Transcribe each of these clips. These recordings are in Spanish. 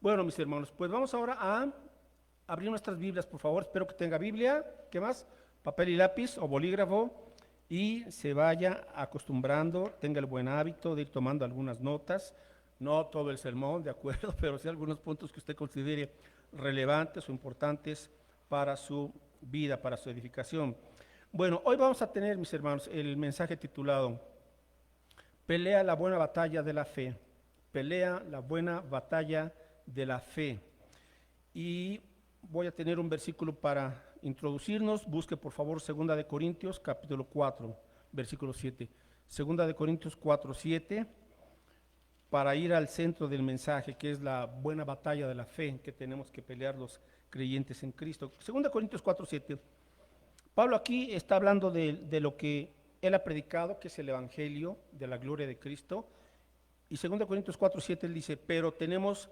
Bueno, mis hermanos, pues vamos ahora a abrir nuestras Biblias, por favor. Espero que tenga Biblia, ¿qué más? Papel y lápiz o bolígrafo, y se vaya acostumbrando, tenga el buen hábito de ir tomando algunas notas, no todo el sermón, de acuerdo, pero sí algunos puntos que usted considere relevantes o importantes para su vida, para su edificación. Bueno, hoy vamos a tener, mis hermanos, el mensaje titulado Pelea la buena batalla de la fe. Pelea la buena batalla de la fe. Y voy a tener un versículo para introducirnos. Busque por favor 2 Corintios capítulo 4, versículo 7. 2 Corintios 4, 7, para ir al centro del mensaje, que es la buena batalla de la fe que tenemos que pelear los creyentes en Cristo. 2 Corintios 4, 7. Pablo aquí está hablando de lo que él ha predicado, que es el Evangelio de la gloria de Cristo. Y 2 Corintios 4, 7 él dice, pero tenemos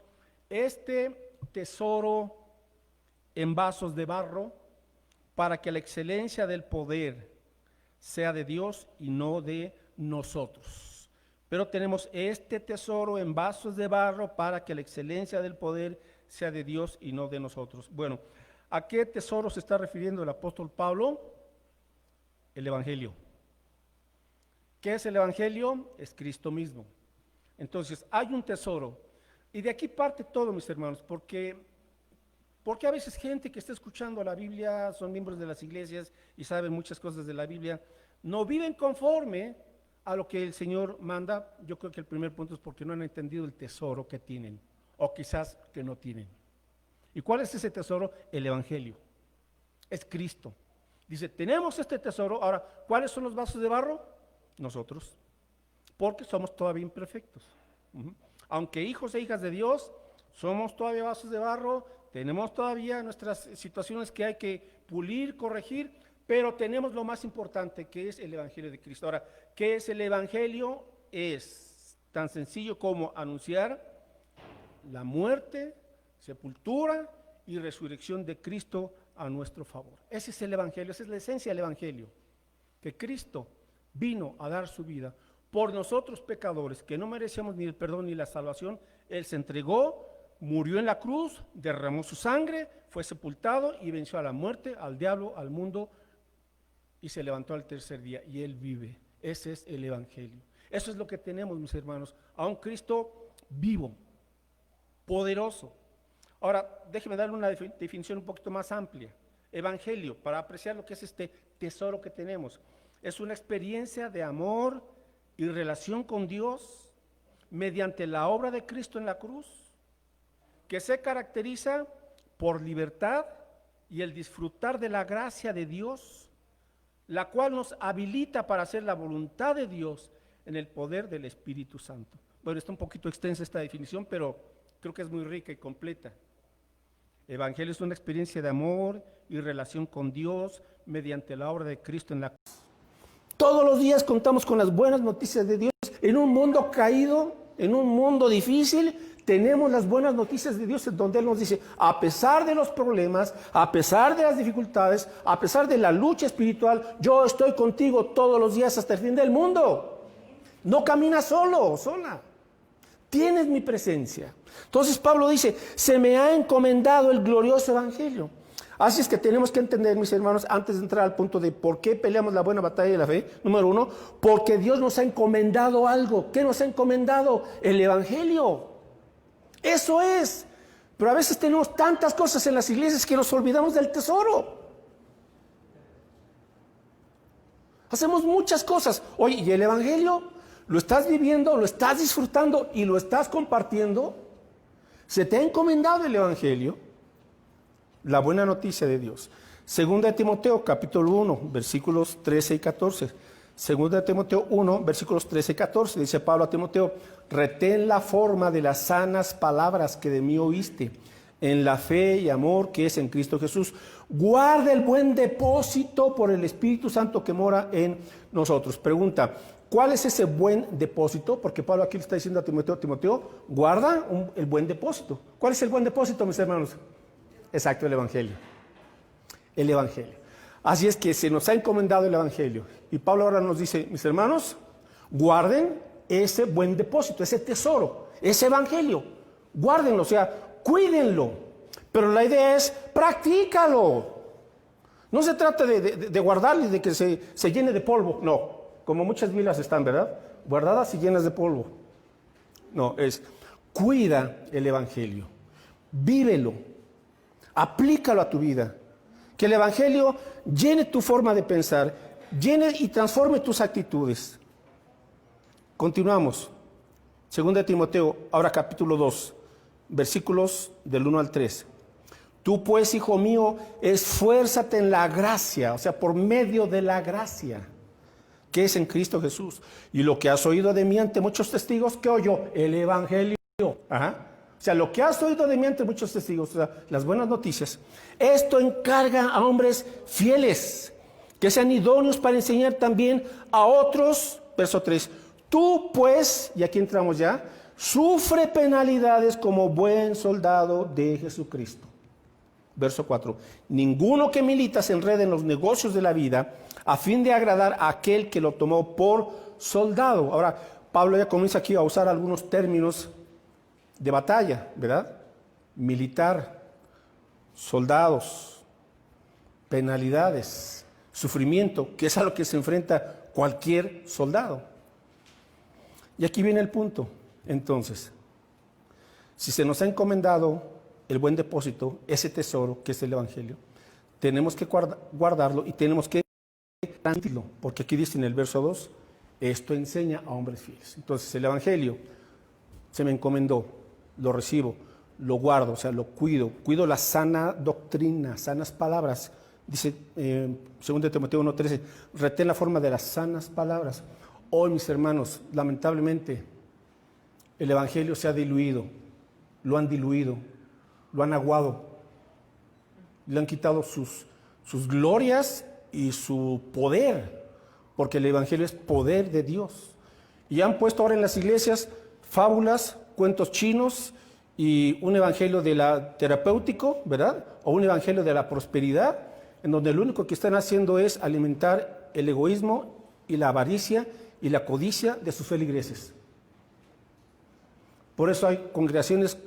este tesoro en vasos de barro, para que la excelencia del poder sea de Dios y no de nosotros. Pero tenemos este tesoro en vasos de barro, para que la excelencia del poder sea de Dios y no de nosotros. Bueno, ¿a qué tesoro se está refiriendo el apóstol Pablo? El Evangelio. ¿Qué es el Evangelio? Es Cristo mismo. Entonces, hay un tesoro. Y de aquí parte todo, mis hermanos, porque a veces gente que está escuchando la Biblia, son miembros de las iglesias y saben muchas cosas de la Biblia, no viven conforme a lo que el Señor manda. Yo creo que el primer punto es porque no han entendido el tesoro que tienen, o quizás que no tienen. ¿Y cuál es ese tesoro? El Evangelio. Es Cristo. Dice, tenemos este tesoro. Ahora, ¿cuáles son los vasos de barro? Nosotros. Porque somos todavía imperfectos. Aunque hijos e hijas de Dios, somos todavía vasos de barro, tenemos todavía nuestras situaciones que hay que pulir, corregir, pero tenemos lo más importante, que es el Evangelio de Cristo. Ahora, ¿qué es el Evangelio? Es tan sencillo como anunciar la muerte, sepultura y resurrección de Cristo a nuestro favor. Ese es el Evangelio, esa es la esencia del Evangelio, que Cristo vino a dar su vida por nosotros pecadores, que no merecíamos ni el perdón ni la salvación. Él se entregó, murió en la cruz, derramó su sangre, fue sepultado y venció a la muerte, al diablo, al mundo, y se levantó al tercer día, y Él vive. Ese es el Evangelio. Eso es lo que tenemos, mis hermanos, a un Cristo vivo, poderoso. Ahora, déjeme darle una definición un poquito más amplia. Evangelio, para apreciar lo que es este tesoro que tenemos, es una experiencia de amor y relación con Dios mediante la obra de Cristo en la cruz, que se caracteriza por libertad y el disfrutar de la gracia de Dios, la cual nos habilita para hacer la voluntad de Dios en el poder del Espíritu Santo. Bueno, está un poquito extensa esta definición, pero creo que es muy rica y completa. Evangelio es una experiencia de amor y relación con Dios mediante la obra de Cristo en la cruz. Todos los días contamos con las buenas noticias de Dios. En un mundo caído, en un mundo difícil, tenemos las buenas noticias de Dios, en donde Él nos dice, a pesar de los problemas, a pesar de las dificultades, a pesar de la lucha espiritual, yo estoy contigo todos los días hasta el fin del mundo. No caminas solo o sola. Tienes mi presencia. Entonces Pablo dice, se me ha encomendado el glorioso Evangelio. Así es que tenemos que entender, mis hermanos, antes de entrar al punto de por qué peleamos la buena batalla de la fe, número uno, porque Dios nos ha encomendado algo. ¿Qué nos ha encomendado? El Evangelio. Eso es. Pero a veces tenemos tantas cosas en las iglesias que nos olvidamos del tesoro. Hacemos muchas cosas. Oye, ¿y el Evangelio? ¿Lo estás viviendo? ¿Lo estás disfrutando? ¿Y lo estás compartiendo? ¿Se te ha encomendado el Evangelio? La buena noticia de Dios. Segunda de Timoteo, capítulo 1, versículos 13 y 14. Segunda de Timoteo 1, versículos 13 y 14. Dice Pablo a Timoteo, retén la forma de las sanas palabras que de mí oíste, en la fe y amor que es en Cristo Jesús. Guarda el buen depósito por el Espíritu Santo que mora en nosotros. Pregunta, ¿cuál es ese buen depósito? Porque Pablo aquí le está diciendo a Timoteo, guarda el buen depósito. ¿Cuál es el buen depósito, mis hermanos? Exacto, el Evangelio. El Evangelio. Así es que se nos ha encomendado el Evangelio. Y Pablo ahora nos dice, mis hermanos, guarden ese buen depósito, ese tesoro, ese Evangelio. Guárdenlo, o sea, cuídenlo. Pero la idea es, practícalo. No se trata de guardarlo y de que se llene de polvo. No, como muchas Biblias están, ¿verdad? Guardadas y llenas de polvo. No, es cuida el Evangelio. Vívelo. Aplícalo a tu vida. Que el Evangelio llene tu forma de pensar, llene y transforme tus actitudes. Continuamos. 2 Timoteo, ahora capítulo 2, versículos del 1 al 3. Tú pues, hijo mío, esfuérzate en la gracia, o sea, por medio de la gracia, que es en Cristo Jesús. Y lo que has oído de mí ante muchos testigos, ¿qué oyó? El Evangelio. Ajá. O sea, lo que has oído de mí ante muchos testigos, o sea, las buenas noticias, esto encarga a hombres fieles, que sean idóneos para enseñar también a otros. Verso 3. Tú pues, y aquí entramos ya, sufre penalidades como buen soldado de Jesucristo. Verso 4. Ninguno que milita se enrede en los negocios de la vida a fin de agradar a aquel que lo tomó por soldado. Ahora, Pablo ya comienza aquí a usar algunos términos de batalla, ¿verdad? Militar, soldados, penalidades, sufrimiento, que es a lo que se enfrenta cualquier soldado. Y aquí viene el punto. Entonces, si se nos ha encomendado el buen depósito, ese tesoro que es el Evangelio, tenemos que guardarlo y tenemos que transmitirlo, porque aquí dice en el verso 2, esto enseña a hombres fieles. Entonces el Evangelio se me encomendó, lo recibo, lo guardo, o sea, lo cuido la sana doctrina, sanas palabras. Dice 2 Timoteo 1:13, retén la forma de las sanas palabras. Hoy, mis hermanos, lamentablemente, el Evangelio se ha diluido, lo han diluido, lo han aguado, le han quitado sus glorias y su poder, porque el Evangelio es poder de Dios. Y han puesto ahora en las iglesias fábulas, cuentos chinos y un evangelio de la terapéutico, ¿verdad? O un evangelio de la prosperidad, en donde lo único que están haciendo es alimentar el egoísmo y la avaricia y la codicia de sus feligreses. Por eso hay congregaciones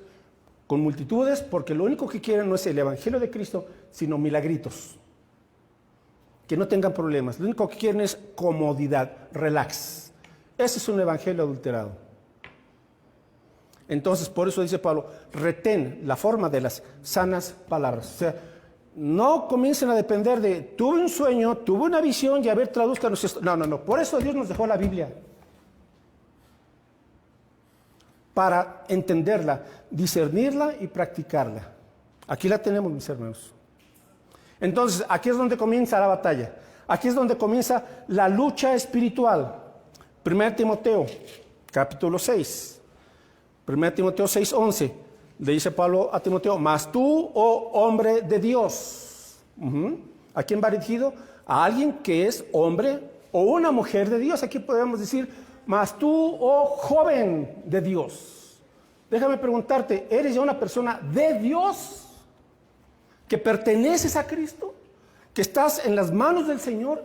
con multitudes, porque lo único que quieren no es el evangelio de Cristo, sino milagritos. Que no tengan problemas. Lo único que quieren es comodidad, relax. Ese es un evangelio adulterado. Entonces, por eso dice Pablo, retén la forma de las sanas palabras. O sea, no comiencen a depender de, tuve un sueño, tuve una visión y a ver, tradúzcanos esto. No. Por eso Dios nos dejó la Biblia. Para entenderla, discernirla y practicarla. Aquí la tenemos, mis hermanos. Entonces, aquí es donde comienza la batalla. Aquí es donde comienza la lucha espiritual. 1 Timoteo, capítulo 6. 1 Timoteo 6:11. Le dice Pablo a Timoteo, mas tú, oh hombre de Dios. ¿A quién va dirigido? A alguien que es hombre o una mujer de Dios. Aquí podemos decir, mas tú, oh joven de Dios. Déjame preguntarte, ¿eres ya una persona de Dios? ¿Que perteneces a Cristo? ¿Que estás en las manos del Señor?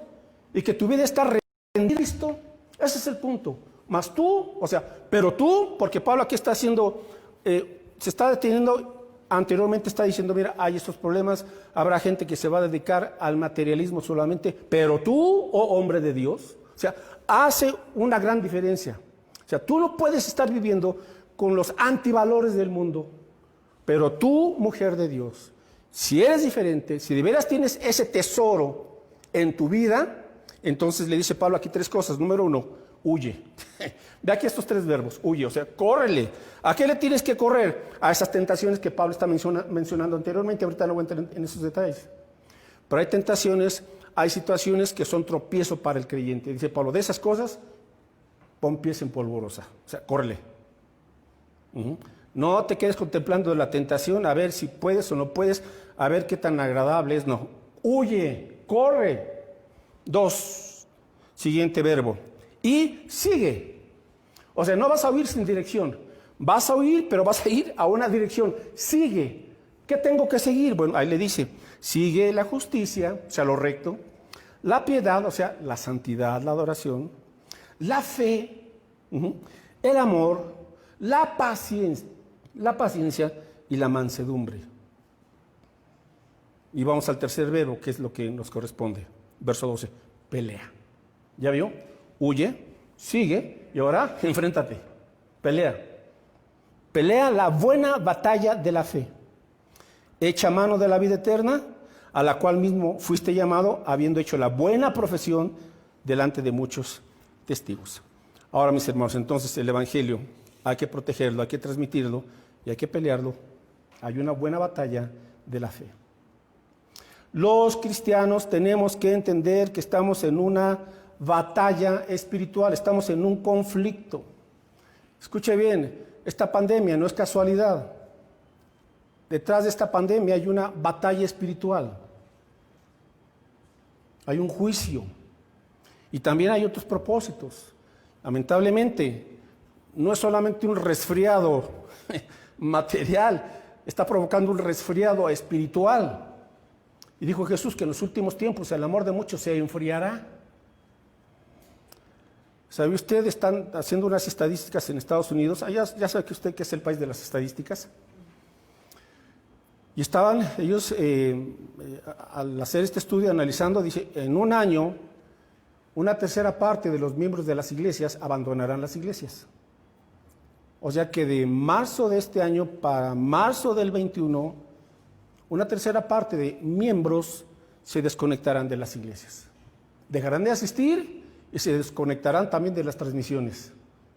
¿Y que tu vida está rendida a Cristo? Ese es el punto. Mas tú, o sea, pero tú, porque Pablo aquí está haciendo, se está deteniendo, anteriormente está diciendo, mira, hay estos problemas, habrá gente que se va a dedicar al materialismo solamente, pero tú, oh hombre de Dios, o sea, hace una gran diferencia. O sea, tú no puedes estar viviendo con los antivalores del mundo, pero tú, mujer de Dios, si eres diferente, si de veras tienes ese tesoro en tu vida, entonces le dice Pablo aquí tres cosas. Número 1, huye. Ve aquí estos tres verbos, huye, o sea, córrele. ¿A qué le tienes que correr? A esas tentaciones que Pablo está mencionando anteriormente, ahorita no voy a entrar en esos detalles. Pero hay tentaciones, hay situaciones que son tropiezo para el creyente. Dice Pablo, de esas cosas, pon pies en polvorosa, o sea, córrele. No te quedes contemplando la tentación, a ver si puedes o no puedes, a ver qué tan agradable es, no. Huye, corre. 2, siguiente verbo. Y sigue. O sea, no vas a huir sin dirección. Vas a huir, pero vas a ir a una dirección. Sigue. ¿Qué tengo que seguir? Bueno, ahí le dice, sigue la justicia, o sea, lo recto, la piedad, o sea, la santidad, la adoración, la fe, el amor, la paciencia y la mansedumbre. Y vamos al tercer verbo, que es lo que nos corresponde. Verso 12, pelea. ¿Ya vio? Huye, sigue y ahora enfréntate. Pelea. Pelea la buena batalla de la fe. Echa mano de la vida eterna, a la cual mismo fuiste llamado, habiendo hecho la buena profesión delante de muchos testigos. Ahora, mis hermanos, entonces el Evangelio hay que protegerlo, hay que transmitirlo y hay que pelearlo. Hay una buena batalla de la fe. Los cristianos tenemos que entender que estamos en una batalla espiritual, estamos en un conflicto. Escuche bien, esta pandemia no es casualidad. Detrás de esta pandemia hay una batalla espiritual. Hay un juicio. Y también hay otros propósitos. Lamentablemente, no es solamente un resfriado material, está provocando un resfriado espiritual. Y dijo Jesús que en los últimos tiempos el amor de muchos se enfriará. ¿Sabe usted? Están haciendo unas estadísticas en Estados Unidos. Ya sabe que usted que es el país de las estadísticas. Y estaban ellos, al hacer este estudio, analizando, dice, en un año, una tercera parte de los miembros de las iglesias abandonarán las iglesias. O sea que de marzo de este año para marzo del 21, una tercera parte de miembros se desconectarán de las iglesias. Dejarán de asistir y se desconectarán también de las transmisiones.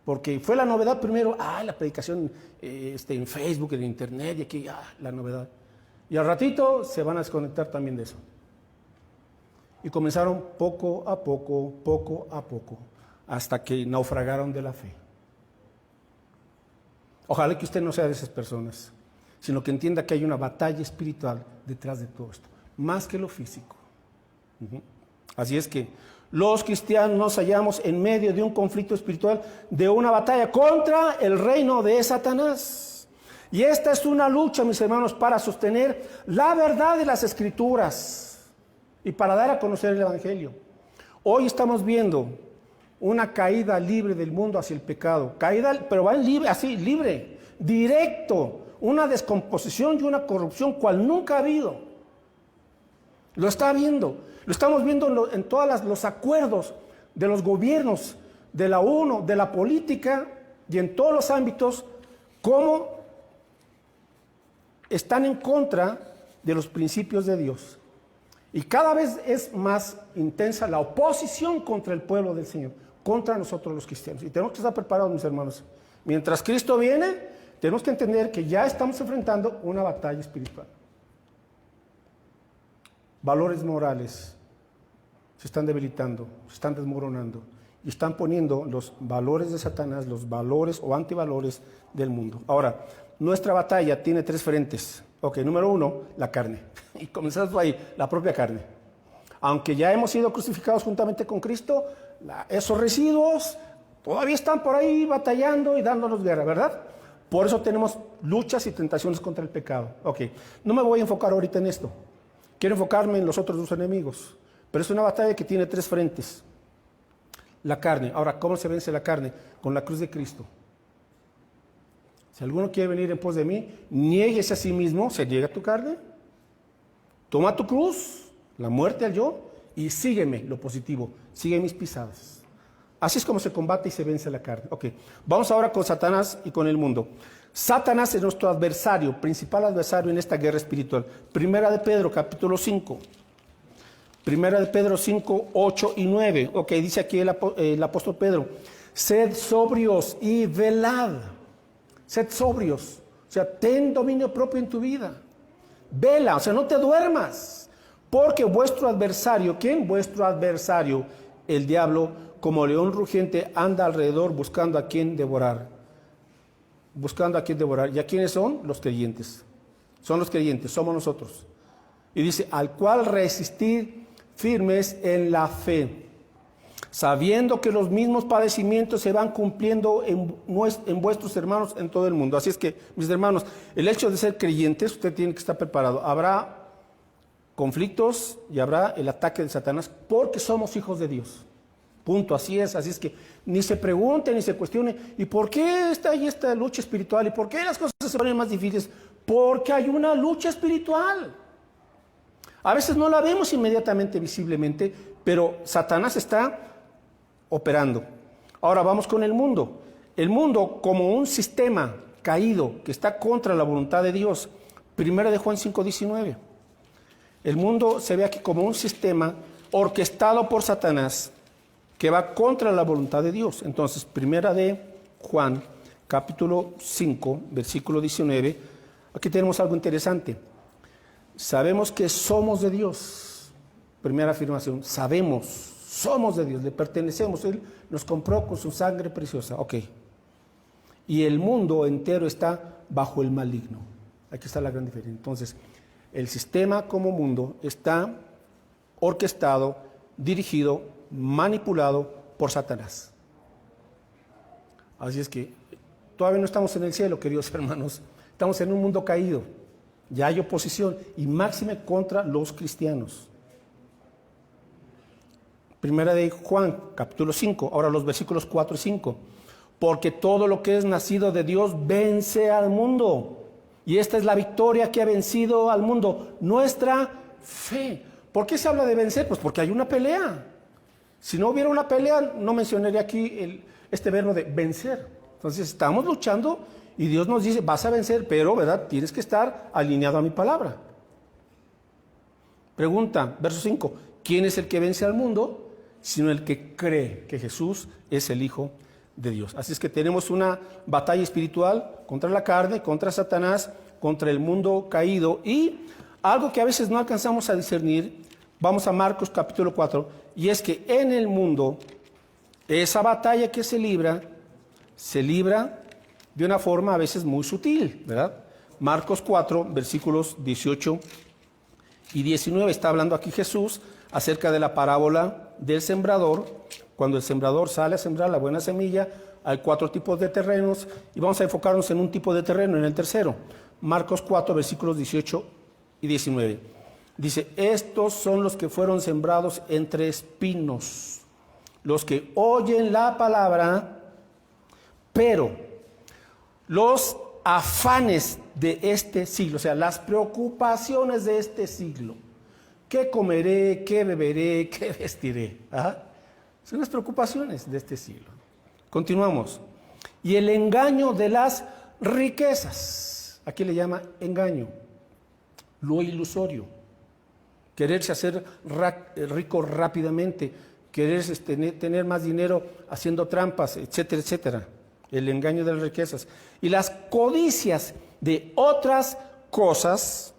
Porque fue la novedad primero, la predicación en Facebook, en Internet, y aquí, la novedad. Y al ratito se van a desconectar también de eso. Y comenzaron poco a poco, hasta que naufragaron de la fe. Ojalá que usted no sea de esas personas, sino que entienda que hay una batalla espiritual detrás de todo esto, más que lo físico. Así es que los cristianos nos hallamos en medio de un conflicto espiritual, de una batalla contra el reino de Satanás. Y esta es una lucha, mis hermanos, para sostener la verdad de las Escrituras y para dar a conocer el Evangelio. Hoy estamos viendo una caída libre del mundo hacia el pecado. Caída, pero va libre, así, libre, directo. Una descomposición y una corrupción cual nunca ha habido. Lo está viendo. Lo estamos viendo en todos los acuerdos de los gobiernos, de la ONU, de la política y en todos los ámbitos, cómo están en contra de los principios de Dios. Y cada vez es más intensa la oposición contra el pueblo del Señor, contra nosotros los cristianos. Y tenemos que estar preparados, mis hermanos. Mientras Cristo viene, tenemos que entender que ya estamos enfrentando una batalla espiritual. Valores morales se están debilitando, se están desmoronando y están poniendo los valores de Satanás, los valores o antivalores del mundo. Ahora, nuestra batalla tiene 3 frentes. Ok, número 1, la carne. Y comenzando ahí, la propia carne. Aunque ya hemos sido crucificados juntamente con Cristo, esos residuos todavía están por ahí batallando y dándonos guerra, ¿verdad? Por eso tenemos luchas y tentaciones contra el pecado. Ok, no me voy a enfocar ahorita en esto. Quiero enfocarme en los otros 2 enemigos. Pero es una batalla que tiene 3 frentes. La carne. Ahora, ¿cómo se vence la carne? Con la cruz de Cristo. Si alguno quiere venir en pos de mí, niéguese a sí mismo, se niega tu carne, toma tu cruz, la muerte al yo, y sígueme, lo positivo, sigue mis pisadas. Así es como se combate y se vence la carne. Ok, vamos ahora con Satanás y con el mundo. Satanás es nuestro adversario, principal adversario en esta guerra espiritual. Primera de Pedro, capítulo 5. Primera de Pedro 5, 8 y 9. Ok, dice aquí el apóstol Pedro, sed sobrios y velad. Sed sobrios, o sea, ten dominio propio en tu vida. Vela, o sea, no te duermas, porque vuestro adversario, ¿quién? Vuestro adversario, el diablo, como león rugiente, anda alrededor buscando a quien devorar. Buscando a quien devorar. ¿Y a quiénes son? Los creyentes. Son los creyentes, somos nosotros. Y dice, al cual resistir firmes en la fe, sabiendo que los mismos padecimientos se van cumpliendo en vuestros hermanos en todo el mundo. Así es que, mis hermanos, el hecho de ser creyentes, usted tiene que estar preparado. Habrá conflictos y habrá el ataque de Satanás porque somos hijos de Dios. Punto, así es. Así es que ni se pregunte ni se cuestione, ¿y por qué está ahí esta lucha espiritual? ¿Y por qué las cosas se ponen más difíciles? Porque hay una lucha espiritual. A veces no la vemos inmediatamente, visiblemente, pero Satanás está operando. Ahora vamos con el mundo. El mundo como un sistema caído que está contra la voluntad de Dios. Primera de Juan 5:19. El mundo se ve aquí como un sistema orquestado por Satanás que va contra la voluntad de Dios. Entonces, primera de Juan, capítulo 5, versículo 19. Aquí tenemos algo interesante. Sabemos que somos de Dios. Primera afirmación, sabemos, somos de Dios, le pertenecemos. Él nos compró con su sangre preciosa. Ok. Y el mundo entero está bajo el maligno. Aquí está la gran diferencia. Entonces, el sistema como mundo está orquestado, dirigido, manipulado por Satanás. Así es que todavía no estamos en el cielo, queridos hermanos. Estamos en un mundo caído. Ya hay oposición y máxime contra los cristianos. Primera de Juan, capítulo 5, ahora los versículos 4 y 5. Porque todo lo que es nacido de Dios vence al mundo. Y esta es la victoria que ha vencido al mundo, nuestra fe. ¿Por qué se habla de vencer? Pues porque hay una pelea. Si no hubiera una pelea, no mencionaría aquí este verbo de vencer. Entonces estamos luchando y Dios nos dice, vas a vencer, pero ¿verdad? Tienes que estar alineado a mi palabra. Pregunta, verso 5. ¿Quién es el que vence al mundo? Sino el que cree que Jesús es el Hijo de Dios. Así es que tenemos una batalla espiritual contra la carne, contra Satanás, contra el mundo caído y algo que a veces no alcanzamos a discernir. Vamos a Marcos capítulo 4 y es que en el mundo esa batalla que se libra de una forma a veces muy sutil, ¿verdad? Marcos 4 versículos 18 y 19 está hablando aquí Jesús acerca de la parábola del sembrador. Cuando el sembrador sale a sembrar la buena semilla, hay 4 tipos de terrenos y vamos a enfocarnos en un tipo de terreno, en el tercero. Marcos 4, versículos 18 y 19. Dice, estos son los que fueron sembrados entre espinos, los que oyen la palabra, pero los afanes de este siglo, o sea, las preocupaciones de este siglo. ¿Qué comeré? ¿Qué beberé? ¿Qué vestiré? ¿Ah? Son las preocupaciones de este siglo. Continuamos. Y el engaño de las riquezas. Aquí le llama engaño. Lo ilusorio. Quererse hacer rico rápidamente. Quererse tener más dinero haciendo trampas, etcétera, etcétera. El engaño de las riquezas. Y las codicias de otras cosas.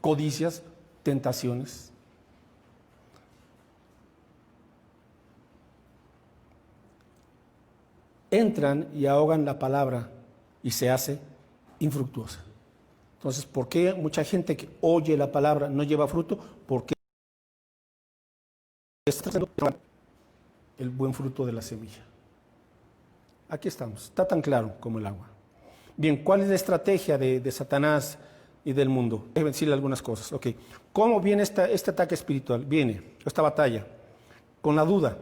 Codicias, tentaciones. Entran y ahogan la palabra y se hace infructuosa. Entonces, ¿por qué mucha gente que oye la palabra no lleva fruto? Porque está el buen fruto de la semilla. Aquí estamos, está tan claro como el agua. Bien, ¿cuál es la estrategia de Satanás y del mundo? Déjenme decirle algunas cosas. Ok, ¿cómo viene este ataque espiritual? Viene esta batalla con la duda.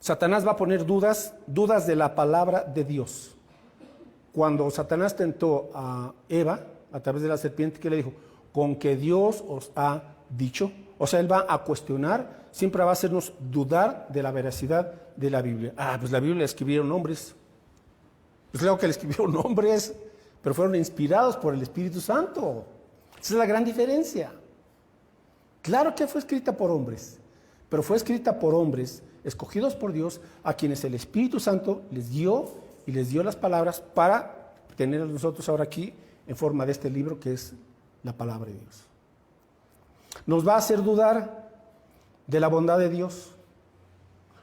Satanás va a poner dudas de la palabra de Dios. Cuando Satanás tentó a Eva a través de la serpiente, ¿qué le dijo? Con que Dios os ha dicho. O sea, él va a cuestionar, siempre va a hacernos dudar de la veracidad de la Biblia. Pues la Biblia la escribieron hombres. Pues claro que la escribieron hombres, pero fueron inspirados por el Espíritu Santo. Esa es la gran diferencia. Claro que fue escrita por hombres, pero fue escrita por hombres escogidos por Dios, a quienes el Espíritu Santo les dio las palabras para tener a nosotros ahora aquí en forma de este libro que es la palabra de Dios. Nos va a hacer dudar de la bondad de Dios,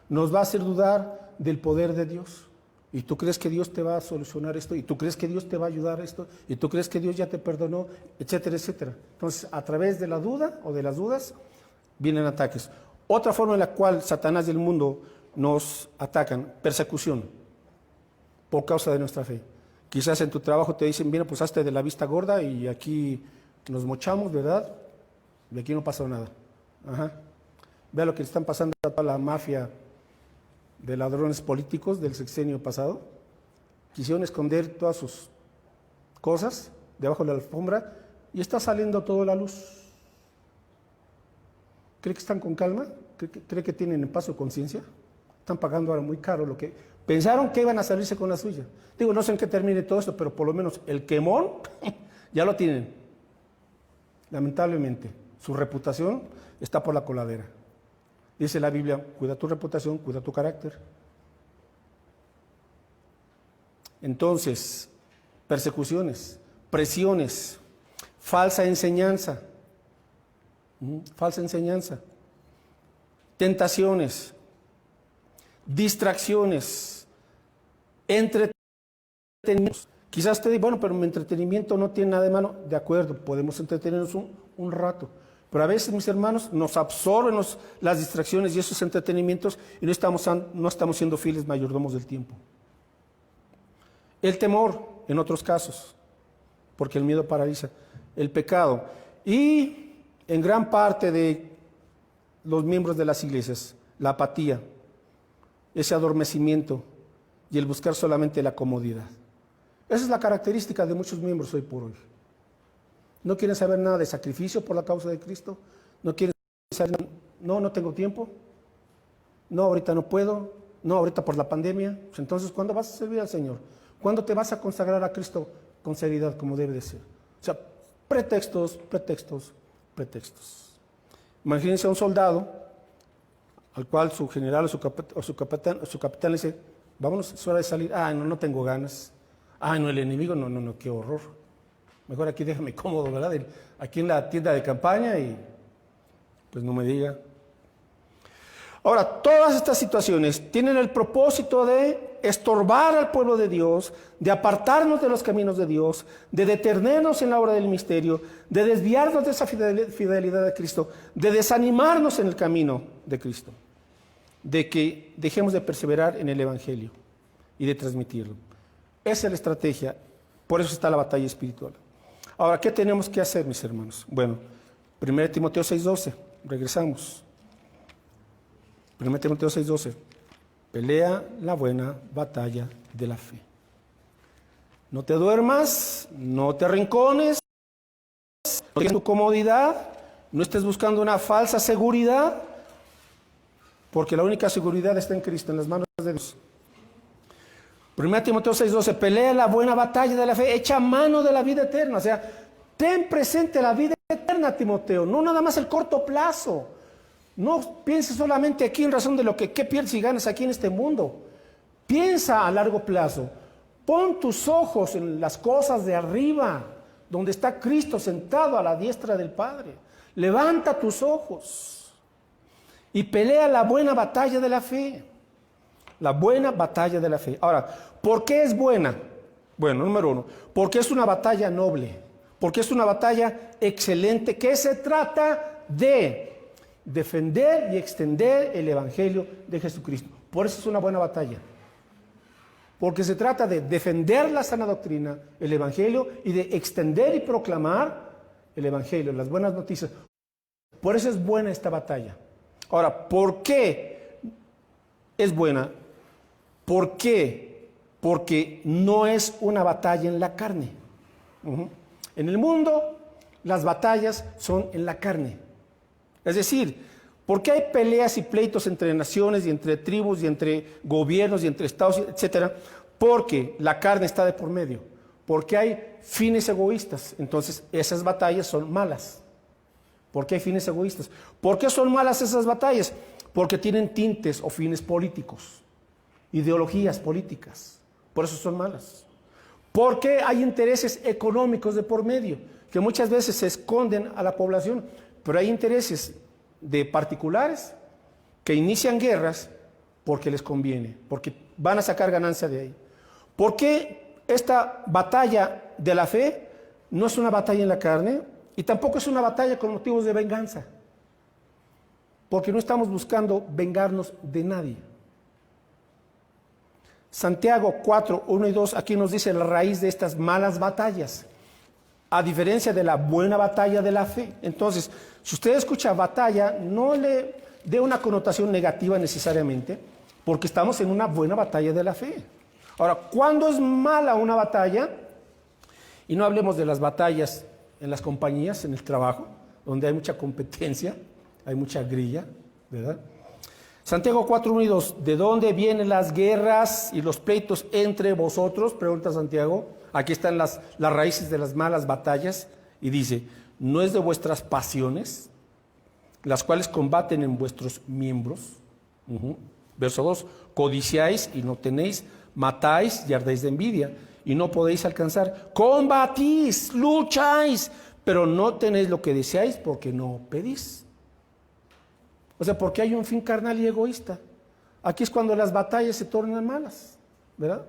nos va a hacer dudar del poder de Dios. ¿Y tú crees que Dios te va a solucionar esto? ¿Y tú crees que Dios te va a ayudar esto? ¿Y tú crees que Dios ya te perdonó? Etcétera, etcétera. Entonces, a través de la duda o de las dudas, vienen ataques. Otra forma en la cual Satanás y el mundo nos atacan, persecución, por causa de nuestra fe. Quizás en tu trabajo te dicen, mira, pues hazte de la vista gorda y aquí nos mochamos, ¿verdad? Y aquí no pasa nada. Ajá. Vea lo que le están pasando a toda la mafia de ladrones políticos del sexenio pasado. Quisieron esconder todas sus cosas debajo de la alfombra y está saliendo toda la luz. ¿Cree que están con calma? ¿Cree que tienen en paz su conciencia? Están pagando ahora muy caro lo que pensaron que iban a salirse con la suya. Digo, no sé en qué termine todo esto, pero por lo menos el quemón ya lo tienen. Lamentablemente, su reputación está por la coladera. Dice la Biblia, cuida tu reputación, cuida tu carácter. Entonces, persecuciones, presiones, falsa enseñanza, tentaciones, distracciones, entretenimientos. Quizás te diga, bueno, pero mi entretenimiento no tiene nada de malo. De acuerdo, podemos entretenernos un rato. Pero a veces, mis hermanos, nos absorben las distracciones y esos entretenimientos y no estamos siendo fieles mayordomos del tiempo. El temor, en otros casos, porque el miedo paraliza. El pecado. Y en gran parte de los miembros de las iglesias, la apatía, ese adormecimiento y el buscar solamente la comodidad. Esa es la característica de muchos miembros hoy por hoy. No quieren saber nada de sacrificio por la causa de Cristo. No quieren saber, no tengo tiempo. No, ahorita no puedo. No, ahorita por la pandemia. Pues entonces, ¿cuándo vas a servir al Señor? ¿Cuándo te vas a consagrar a Cristo con seriedad como debe de ser? O sea, pretextos. Imagínense a un soldado al cual su general o su capitán le dice, vámonos, es hora de salir. No tengo ganas. No, el enemigo, no, qué horror. Mejor aquí déjame cómodo, ¿verdad? Aquí en la tienda de campaña y pues no me diga. Ahora, todas estas situaciones tienen el propósito de estorbar al pueblo de Dios, de apartarnos de los caminos de Dios, de detenernos en la obra del misterio, de desviarnos de esa fidelidad a Cristo, de desanimarnos en el camino de Cristo, de que dejemos de perseverar en el Evangelio y de transmitirlo. Esa es la estrategia, por eso está la batalla espiritual. Ahora, ¿qué tenemos que hacer, mis hermanos? Bueno, 1 Timoteo 6:12, regresamos. 1 Timoteo 6:12, pelea la buena batalla de la fe. No te duermas, no te arrincones, no tengas tu comodidad, no estés buscando una falsa seguridad, porque la única seguridad está en Cristo, en las manos de Dios. 1 Timoteo 6:12, pelea la buena batalla de la fe, echa mano de la vida eterna. O sea, ten presente la vida eterna, Timoteo, no nada más el corto plazo. No pienses solamente aquí en razón de lo que pierdes y ganas aquí en este mundo. Piensa a largo plazo. Pon tus ojos en las cosas de arriba, donde está Cristo sentado a la diestra del Padre. Levanta tus ojos y pelea la buena batalla de la fe. La buena batalla de la fe. Ahora, ¿por qué es buena? Bueno, número uno, porque es una batalla noble, porque es una batalla excelente, que se trata de defender y extender el Evangelio de Jesucristo. Por eso es una buena batalla. Porque se trata de defender la sana doctrina, el Evangelio, y de extender y proclamar el Evangelio, las buenas noticias. Por eso es buena esta batalla. Ahora, ¿por qué es buena? ¿Por qué? Porque no es una batalla en la carne. En el mundo, las batallas son en la carne. Es decir, ¿por qué hay peleas y pleitos entre naciones y entre tribus y entre gobiernos y entre estados, etcétera? Porque la carne está de por medio. Porque hay fines egoístas. Entonces, esas batallas son malas. ¿Por qué hay fines egoístas? ¿Por qué son malas esas batallas? Porque tienen tintes o fines políticos, ideologías políticas. Por eso son malas. Porque hay intereses económicos de por medio, que muchas veces se esconden a la población, pero hay intereses de particulares que inician guerras porque les conviene, porque van a sacar ganancia de ahí. ¿Por qué esta batalla de la fe no es una batalla en la carne y tampoco es una batalla con motivos de venganza? Porque no estamos buscando vengarnos de nadie. Santiago 4, 1 y 2, aquí nos dice la raíz de estas malas batallas, a diferencia de la buena batalla de la fe. Entonces, si usted escucha batalla, no le dé una connotación negativa necesariamente, porque estamos en una buena batalla de la fe. Ahora, ¿cuándo es mala una batalla? Y no hablemos de las batallas en las compañías, en el trabajo, donde hay mucha competencia, hay mucha grilla, ¿verdad? Santiago 4:1 y 2, ¿de dónde vienen las guerras y los pleitos entre vosotros? Pregunta Santiago. Aquí están las raíces de las malas batallas. Y dice, ¿no es de vuestras pasiones, las cuales combaten en vuestros miembros? Verso 2, codiciáis y no tenéis, matáis y ardéis de envidia y no podéis alcanzar, combatís, lucháis, pero no tenéis lo que deseáis porque no pedís. O sea, porque hay un fin carnal y egoísta. Aquí es cuando las batallas se tornan malas, ¿verdad?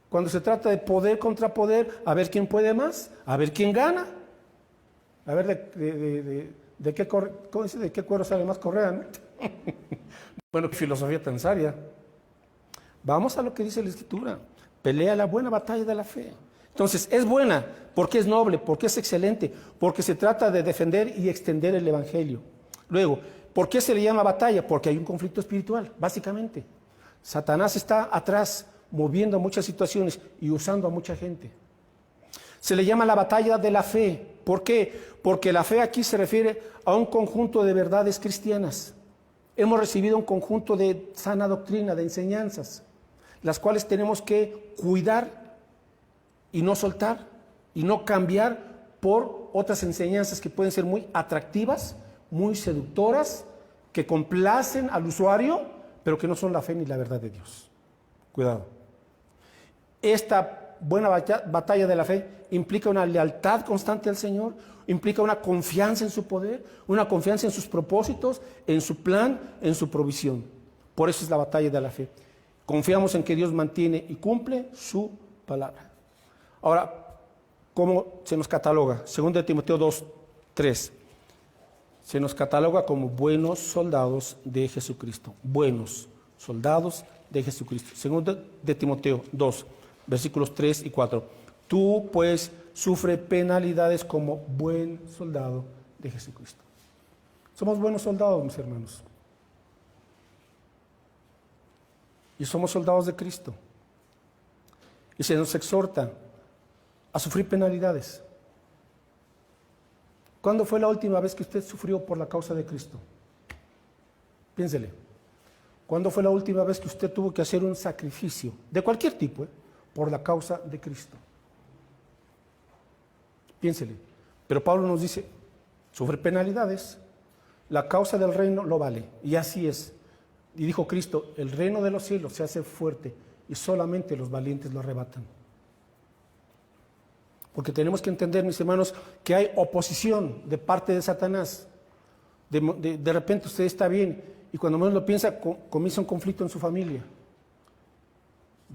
Cuando se trata de poder contra poder, a ver quién puede más, a ver quién gana, a ver de qué cuero sale más correa, ¿no? Bueno, qué filosofía tan sabia. Vamos a lo que dice la Escritura. Pelea la buena batalla de la fe. Entonces, es buena porque es noble, porque es excelente, porque se trata de defender y extender el Evangelio. Luego, ¿por qué se le llama batalla? Porque hay un conflicto espiritual, básicamente. Satanás está atrás, moviendo muchas situaciones y usando a mucha gente. Se le llama la batalla de la fe. ¿Por qué? Porque la fe aquí se refiere a un conjunto de verdades cristianas. Hemos recibido un conjunto de sana doctrina, de enseñanzas, las cuales tenemos que cuidar y no soltar y no cambiar por otras enseñanzas que pueden ser muy atractivas, muy seductoras, que complacen al usuario, pero que no son la fe ni la verdad de Dios. Cuidado. Esta buena batalla de la fe implica una lealtad constante al Señor, implica una confianza en su poder, una confianza en sus propósitos, en su plan, en su provisión. Por eso es la batalla de la fe. Confiamos en que Dios mantiene y cumple su palabra. Ahora, ¿cómo se nos cataloga? 2 Timoteo 2:3. Se nos cataloga como buenos soldados de Jesucristo. Buenos soldados de Jesucristo. 2 Timoteo 2, versículos 3 y 4. Tú, pues, sufre penalidades como buen soldado de Jesucristo. Somos buenos soldados, mis hermanos. Y somos soldados de Cristo. Y se nos exhorta a sufrir penalidades. ¿Cuándo fue la última vez que usted sufrió por la causa de Cristo? Piénsele. ¿Cuándo fue la última vez que usted tuvo que hacer un sacrificio, de cualquier tipo, por la causa de Cristo? Piénsele. Pero Pablo nos dice, sufre penalidades, la causa del reino lo vale. Y así es. Y dijo Cristo, el reino de los cielos se hace fuerte y solamente los valientes lo arrebatan. Porque tenemos que entender, mis hermanos, que hay oposición de parte de Satanás. De repente usted está bien y cuando menos lo piensa, comienza un conflicto en su familia.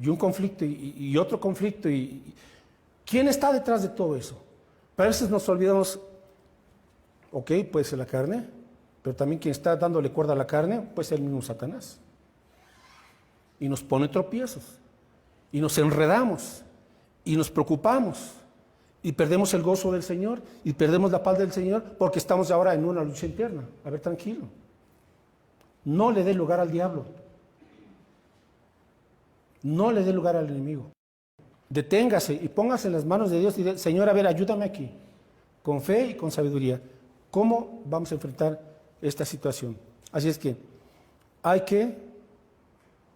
Y un conflicto y otro conflicto. ¿Quién está detrás de todo eso? Pero a veces nos olvidamos, ok, puede ser la carne, pero también quien está dándole cuerda a la carne puede ser el mismo Satanás. Y nos pone tropiezos. Y nos enredamos. Y nos preocupamos. Y perdemos el gozo del Señor y perdemos la paz del Señor porque estamos ahora en una lucha interna. A ver, tranquilo. No le dé lugar al diablo. No le dé lugar al enemigo. Deténgase y póngase en las manos de Dios y diga, Señor, a ver, ayúdame aquí. Con fe y con sabiduría. ¿Cómo vamos a enfrentar esta situación? Así es que hay que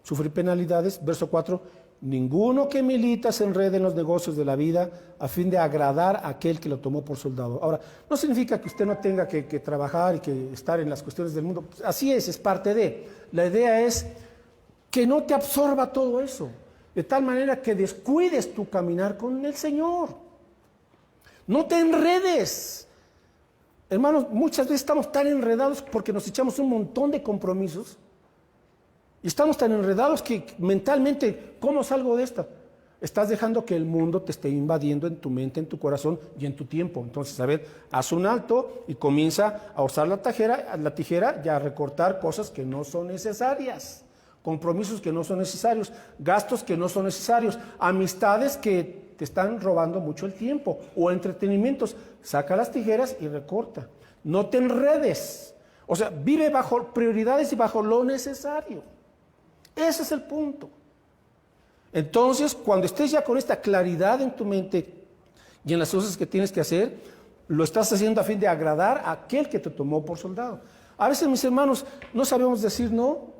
sufrir penalidades. Verso 4. Ninguno que milita se enrede en los negocios de la vida a fin de agradar a aquel que lo tomó por soldado. Ahora, no significa que usted no tenga que trabajar y que estar en las cuestiones del mundo. Así es parte de. La idea es que no te absorba todo eso, de tal manera que descuides tu caminar con el Señor. No te enredes. Hermanos, muchas veces estamos tan enredados porque nos echamos un montón de compromisos. Y estamos tan enredados que mentalmente, ¿cómo salgo de esta? Estás dejando que el mundo te esté invadiendo en tu mente, en tu corazón y en tu tiempo. Entonces, a ver, haz un alto y comienza a usar la tijera y a recortar cosas que no son necesarias. Compromisos que no son necesarios, gastos que no son necesarios, amistades que te están robando mucho el tiempo o entretenimientos. Saca las tijeras y recorta. No te enredes. O sea, vive bajo prioridades y bajo lo necesario. Ese es el punto. Entonces, cuando estés ya con esta claridad en tu mente, Y en las cosas que tienes que hacer, lo estás haciendo a fin de agradar a aquel que te tomó por soldado. A veces, mis hermanos, no sabemos decir no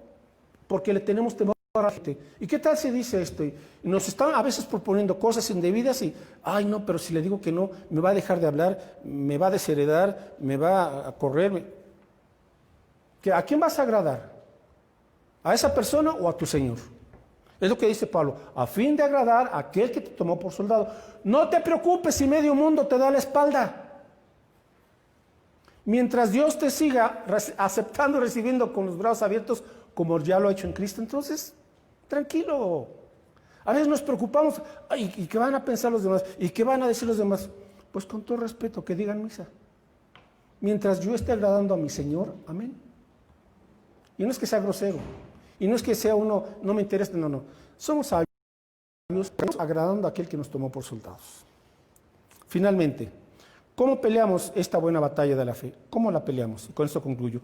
porque le tenemos temor a la gente. ¿Y qué tal si dice esto? Y nos están a veces proponiendo cosas indebidas y, ay no, pero si le digo que no, me va a dejar de hablar, me va a desheredar, me va a correr. ¿A quién vas a agradar? ¿A esa persona o a tu Señor? Es lo que dice Pablo, a fin de agradar a aquel que te tomó por soldado. No te preocupes si medio mundo te da la espalda. Mientras Dios te siga aceptando y recibiendo con los brazos abiertos, como ya lo ha hecho en Cristo, entonces, tranquilo. A veces nos preocupamos, ay, ¿y qué van a pensar los demás? ¿Y qué van a decir los demás? Pues con todo respeto, que digan misa. Mientras yo esté agradando a mi Señor, amén. Y no es que sea grosero, y no es que sea uno, no me interesa, no. Somos sabios, agradando a aquel que nos tomó por soldados. Finalmente, ¿cómo peleamos esta buena batalla de la fe? ¿Cómo la peleamos? Y con esto concluyo.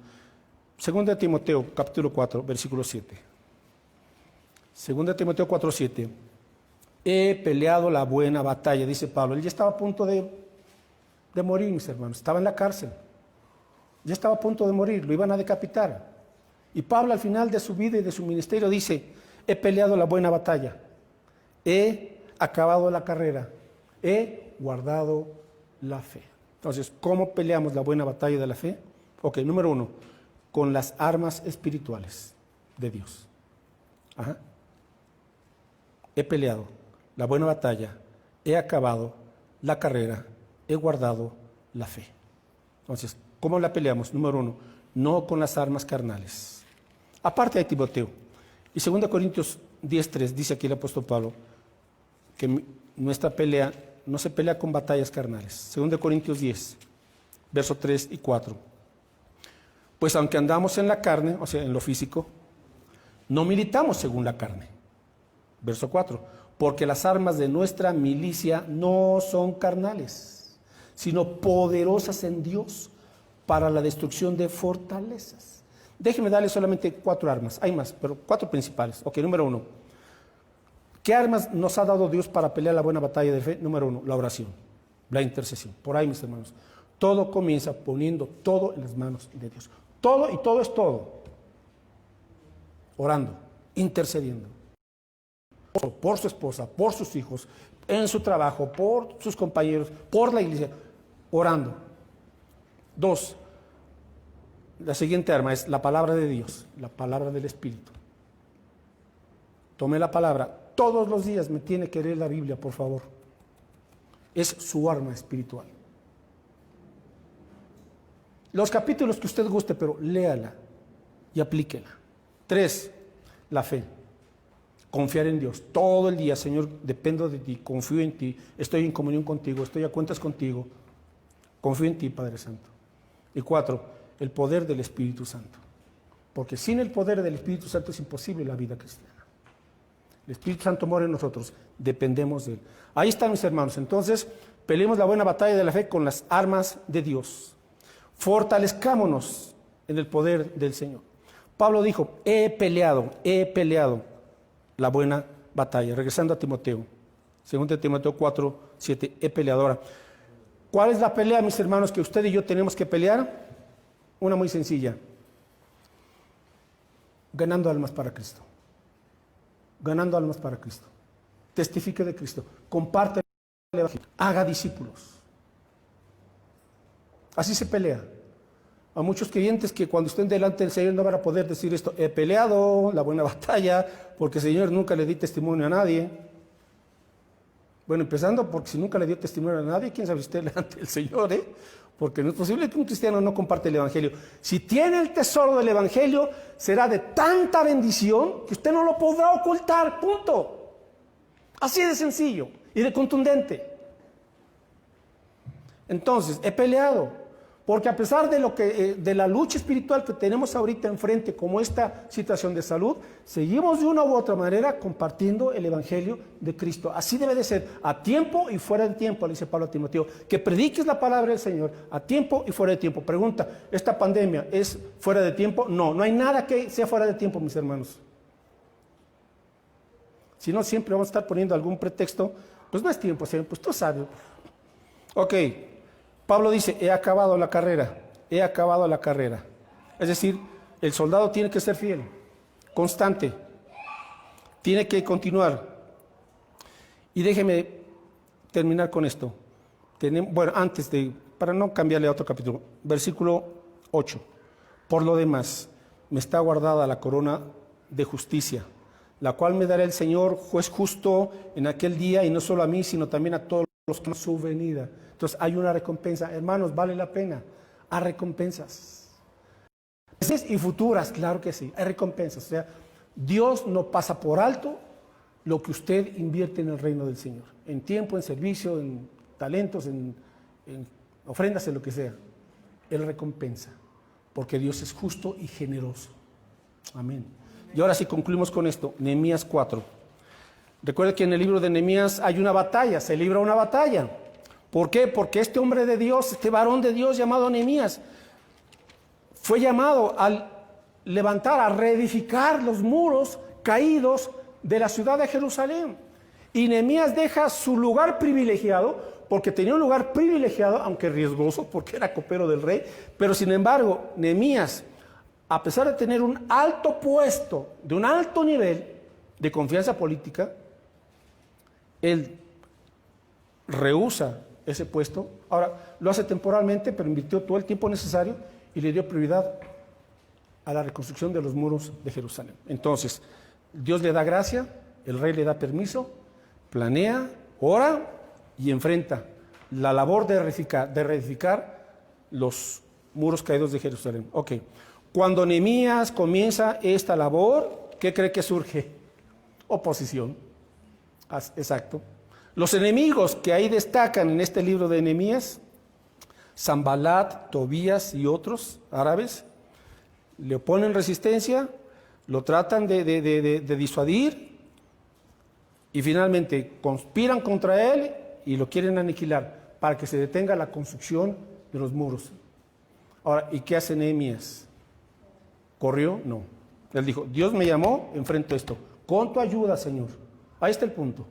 Segunda de Timoteo, capítulo 4, versículo 7. Segunda de Timoteo 4, 7. He peleado la buena batalla, dice Pablo. Él ya estaba a punto de morir, mis hermanos. Estaba en la cárcel. Ya estaba a punto de morir, lo iban a decapitar. Y Pablo al final de su vida y de su ministerio dice, he peleado la buena batalla. He acabado la carrera. He guardado la fe. Entonces, ¿cómo peleamos la buena batalla de la fe? Ok, número 1, con las armas espirituales de Dios. Ajá. He peleado la buena batalla, he acabado la carrera, he guardado la fe. Entonces, ¿cómo la peleamos? Número 1, no con las armas carnales. Aparte de Timoteo. Y 2 Corintios 10:3 dice aquí el apóstol Pablo que nuestra pelea no se pelea con batallas carnales. 2 Corintios 10, versos 3 y 4. Pues aunque andamos en la carne, o sea, en lo físico, no militamos según la carne. Verso 4. Porque las armas de nuestra milicia no son carnales, sino poderosas en Dios para la destrucción de fortalezas. Déjenme darle solamente 4 armas. Hay más, pero 4 principales. Ok, número 1. ¿Qué armas nos ha dado Dios para pelear la buena batalla de fe? Número 1, la oración, la intercesión. Por ahí, mis hermanos. Todo comienza poniendo todo en las manos de Dios. Todo y todo es todo. Orando, intercediendo. Por su esposa, por sus hijos, en su trabajo, por sus compañeros, por la iglesia. Orando. 2. La siguiente arma es la palabra de Dios, la palabra del Espíritu. Tome la palabra. Todos los días me tiene que leer la Biblia, por favor. Es su arma espiritual. Los capítulos que usted guste, pero léala y aplíquela. 3, la fe. Confiar en Dios. Todo el día, Señor, dependo de ti, confío en ti, estoy en comunión contigo, estoy a cuentas contigo. Confío en ti, Padre Santo. Y 4, el poder del Espíritu Santo. Porque sin el poder del Espíritu Santo es imposible la vida cristiana. El Espíritu Santo mora en nosotros, dependemos de Él. Ahí están, mis hermanos. Entonces, peleemos la buena batalla de la fe con las armas de Dios. Fortalezcámonos en el poder del Señor. Pablo dijo, he peleado la buena batalla. Regresando a Timoteo, 2 Timoteo 4, 7, he peleado. Ahora, ¿cuál es la pelea, mis hermanos, que usted y yo tenemos que pelear? Una muy sencilla. Ganando almas para Cristo. Ganando almas para Cristo. Testifique de Cristo. Comparte el Evangelio. Haga discípulos. Así se pelea. A muchos creyentes que cuando estén delante del Señor no van a poder decir esto, he peleado la buena batalla, porque el Señor nunca le di testimonio a nadie. Bueno, empezando porque si nunca le dio testimonio a nadie, ¿quién sabe usted delante del Señor? Porque no es posible que un cristiano no comparte el Evangelio. Si tiene el tesoro del Evangelio, será de tanta bendición que usted no lo podrá ocultar, punto. Así de sencillo y de contundente. Entonces, he peleado. Porque a pesar de la lucha espiritual que tenemos ahorita enfrente, como esta situación de salud, seguimos de una u otra manera compartiendo el Evangelio de Cristo. Así debe de ser, a tiempo y fuera de tiempo, le dice Pablo a Timoteo, que prediques la palabra del Señor, a tiempo y fuera de tiempo. Pregunta, ¿esta pandemia es fuera de tiempo? No, no hay nada que sea fuera de tiempo, mis hermanos. Si no, siempre vamos a estar poniendo algún pretexto, pues no es tiempo, Señor, pues tú sabes. Ok, Pablo dice, he acabado la carrera, he acabado la carrera. Es decir, el soldado tiene que ser fiel, constante, tiene que continuar. Y déjeme terminar con esto. Bueno, para no cambiarle a otro capítulo, versículo 8. Por lo demás, me está guardada la corona de justicia, la cual me dará el Señor, juez justo, en aquel día, y no solo a mí, sino también a todos los que su venida. Entonces hay una recompensa. Hermanos, vale la pena. Hay recompensas. Y futuras, claro que sí, hay recompensas. O sea, Dios no pasa por alto lo que usted invierte en el reino del Señor. En tiempo, en servicio, en talentos, en ofrendas, en lo que sea. Él recompensa. Porque Dios es justo y generoso. Amén. Y ahora sí concluimos con esto. Nehemías 4. Recuerde que en el libro de Nehemías hay una batalla, se libra una batalla. ¿Por qué? Porque este hombre de Dios, este varón de Dios llamado Nehemías, fue llamado a levantar, a reedificar los muros caídos de la ciudad de Jerusalén. Y Nehemías deja su lugar privilegiado, porque tenía un lugar privilegiado, aunque riesgoso, porque era copero del rey, pero sin embargo, Nehemías, a pesar de tener un alto puesto, de un alto nivel de confianza política, él rehúsa ese puesto. Ahora, lo hace temporalmente, pero invirtió todo el tiempo necesario y le dio prioridad a la reconstrucción de los muros de Jerusalén. Entonces, Dios le da gracia, el rey le da permiso, planea, ora y enfrenta la labor de reedificar los muros caídos de Jerusalén. Ok, cuando Nehemías comienza esta labor, ¿qué cree que surge? Oposición. Exacto. Los enemigos que ahí destacan en este libro de Nehemías, Sanbalat, Tobías y otros árabes, le oponen resistencia, lo tratan de disuadir y finalmente conspiran contra él y lo quieren aniquilar para que se detenga la construcción de los muros. Ahora, ¿y qué hace Nehemías? ¿Corrió? No. Él dijo, Dios me llamó, enfrento esto. Con tu ayuda, Señor. Ahí está el punto.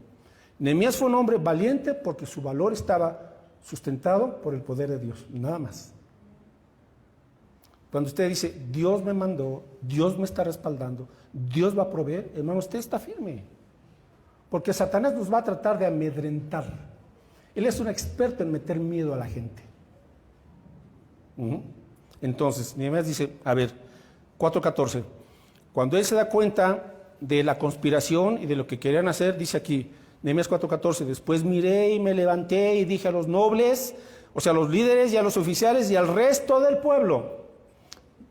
Nehemías fue un hombre valiente porque su valor estaba sustentado por el poder de Dios, nada más. Cuando usted dice, Dios me mandó, Dios me está respaldando, Dios va a proveer, hermano, usted está firme. Porque Satanás nos va a tratar de amedrentar. Él es un experto en meter miedo a la gente. Entonces, Nehemías dice, a ver, 4:14. Cuando él se da cuenta de la conspiración y de lo que querían hacer, dice aquí, Nehemías 4:14, después miré y me levanté y dije a los nobles, o sea, a los líderes y a los oficiales y al resto del pueblo.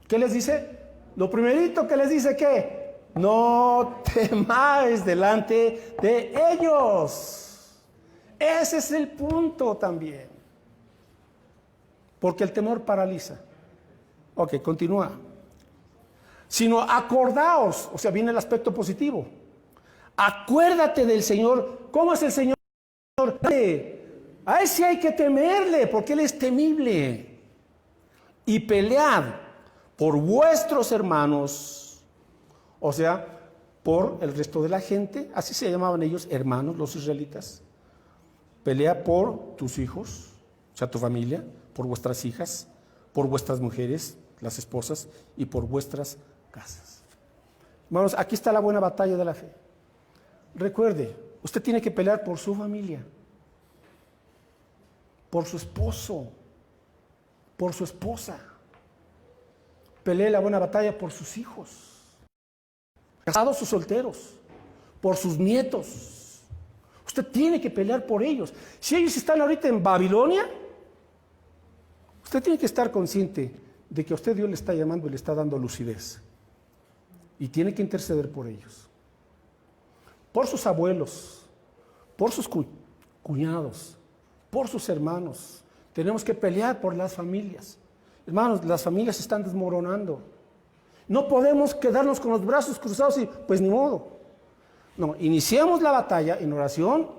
¿Qué les dice? Lo primerito que les dice, ¿qué? No temáis delante de ellos. Ese es el punto también. Porque el temor paraliza. Ok, continúa. Sino acordaos, o sea, viene el aspecto positivo. Acuérdate del Señor. ¿Cómo es el Señor? A Él sí hay que temerle, porque Él es temible. Y pelead por vuestros hermanos, o sea, por el resto de la gente, así se llamaban ellos, hermanos, los israelitas. Pelea por tus hijos, o sea, tu familia, por vuestras hijas, por vuestras mujeres, las esposas, y por vuestras casas. Hermanos, aquí está la buena batalla de la fe. Recuerde, usted tiene que pelear por su familia, por su esposo, por su esposa. Pelee la buena batalla por sus hijos, casados o solteros, por sus nietos. Usted tiene que pelear por ellos. Si ellos están ahorita en Babilonia, usted tiene que estar consciente de que a usted Dios le está llamando y le está dando lucidez. Y tiene que interceder por ellos. Por sus abuelos, por sus cuñados, por sus hermanos. Tenemos que pelear por las familias. Hermanos, las familias se están desmoronando. No podemos quedarnos con los brazos cruzados y pues ni modo. No, iniciamos la batalla en oración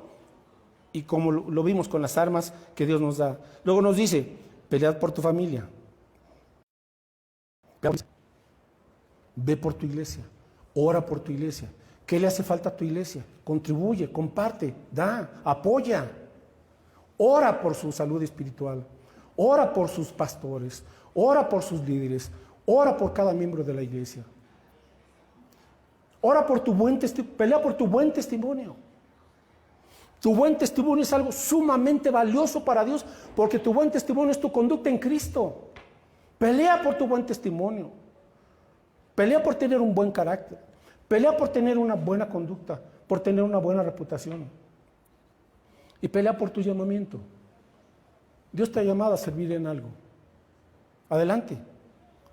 y como lo vimos con las armas que Dios nos da. Luego nos dice, pelead por tu familia. Ve por tu iglesia, ora por tu iglesia. ¿Qué le hace falta a tu iglesia? Contribuye, comparte, da, apoya. Ora por su salud espiritual, ora por sus pastores, ora por sus líderes, ora por cada miembro de la iglesia. Ora por tu buen testimonio, pelea por tu buen testimonio. Tu buen testimonio es algo sumamente valioso para Dios, porque tu buen testimonio es tu conducta en Cristo. Pelea por tu buen testimonio. Pelea por tener un buen carácter. Pelea por tener una buena conducta, por tener una buena reputación. Y pelea por tu llamamiento. Dios te ha llamado a servir en algo. Adelante,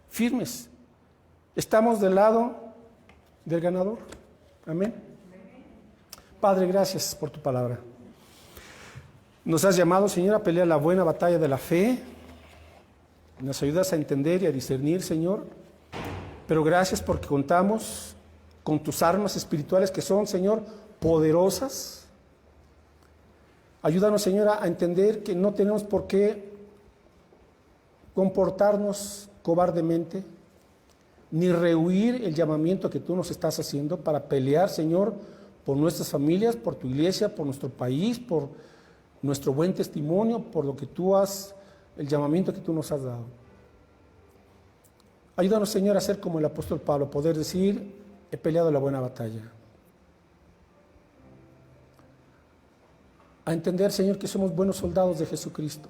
firmes. Estamos del lado del ganador. Amén. Padre, gracias por tu palabra. Nos has llamado, Señor, a pelear la buena batalla de la fe. Nos ayudas a entender y a discernir, Señor. Pero gracias porque contamos con tus armas espirituales que son, Señor, poderosas. Ayúdanos, Señor, a entender que no tenemos por qué comportarnos cobardemente, ni rehuir el llamamiento que tú nos estás haciendo para pelear, Señor, por nuestras familias, por tu iglesia, por nuestro país, por nuestro buen testimonio, por lo que tú has, el llamamiento que tú nos has dado. Ayúdanos, Señor, a ser como el apóstol Pablo, poder decir, he peleado la buena batalla. A entender, Señor, que somos buenos soldados de Jesucristo.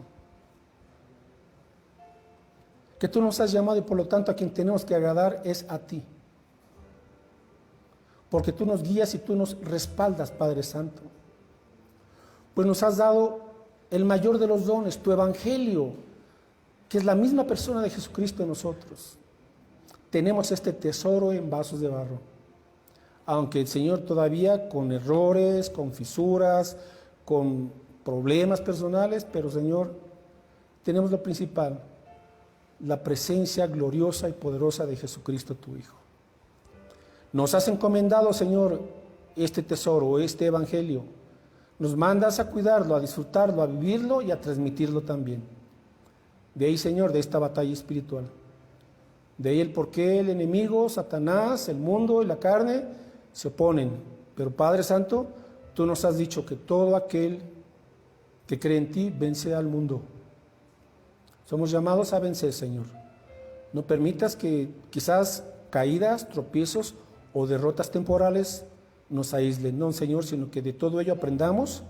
Que tú nos has llamado y por lo tanto a quien tenemos que agradar es a ti. Porque tú nos guías y tú nos respaldas, Padre Santo. Pues nos has dado el mayor de los dones, tu evangelio, que es la misma persona de Jesucristo en nosotros. Tenemos este tesoro en vasos de barro. Aunque el Señor todavía con errores, con fisuras, con problemas personales, pero Señor, tenemos lo principal, la presencia gloriosa y poderosa de Jesucristo tu Hijo. Nos has encomendado, Señor, este tesoro, este evangelio. Nos mandas a cuidarlo, a disfrutarlo, a vivirlo y a transmitirlo también. De ahí, Señor, de esta batalla espiritual. De ahí el por qué el enemigo, Satanás, el mundo y la carne se oponen. Pero Padre Santo, tú nos has dicho que todo aquel que cree en ti vence al mundo. Somos llamados a vencer, Señor. No permitas que quizás caídas, tropiezos o derrotas temporales nos aíslen. No, Señor, sino que de todo ello aprendamos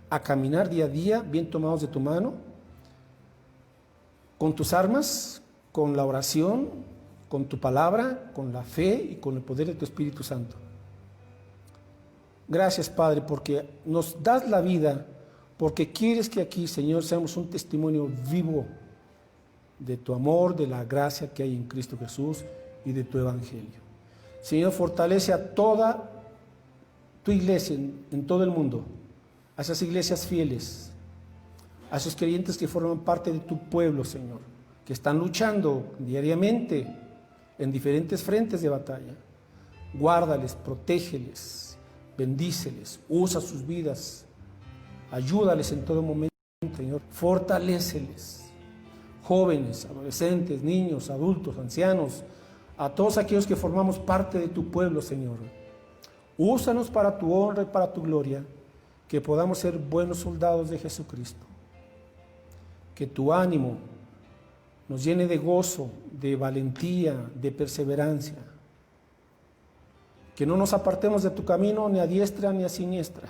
a caminar día a día, bien tomados de tu mano, con tus armas, con la oración, con tu palabra, con la fe y con el poder de tu Espíritu Santo. Gracias, Padre, porque nos das la vida, porque quieres que aquí, Señor, seamos un testimonio vivo de tu amor, de la gracia que hay en Cristo Jesús y de tu evangelio. Señor, fortalece a toda tu iglesia en todo el mundo, a esas iglesias fieles, a esos creyentes que forman parte de tu pueblo, Señor, que están luchando diariamente en diferentes frentes de batalla. Guárdales, protégeles, bendíceles, usa sus vidas, ayúdales en todo momento, Señor, fortaléceles. Jóvenes, adolescentes, niños, adultos, ancianos, a todos aquellos que formamos parte de tu pueblo, Señor. Úsanos para tu honra y para tu gloria, que podamos ser buenos soldados de Jesucristo. Que tu ánimo nos llene de gozo, de valentía, de perseverancia. Que no nos apartemos de tu camino ni a diestra ni a siniestra.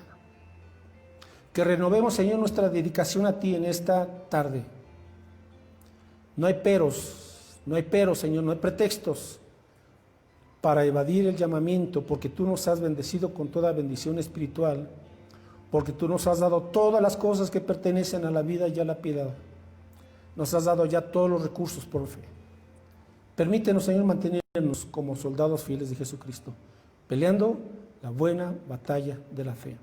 Que renovemos, Señor, nuestra dedicación a ti en esta tarde. No hay peros, Señor, no hay pretextos para evadir el llamamiento, porque tú nos has bendecido con toda bendición espiritual, porque tú nos has dado todas las cosas que pertenecen a la vida y a la piedad. Nos has dado ya todos los recursos por fe. Permítenos, Señor, mantenernos como soldados fieles de Jesucristo, peleando la buena batalla de la fe,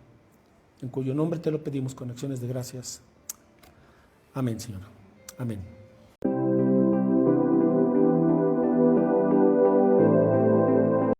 en cuyo nombre te lo pedimos con acciones de gracias. Amén, Señor. Amén.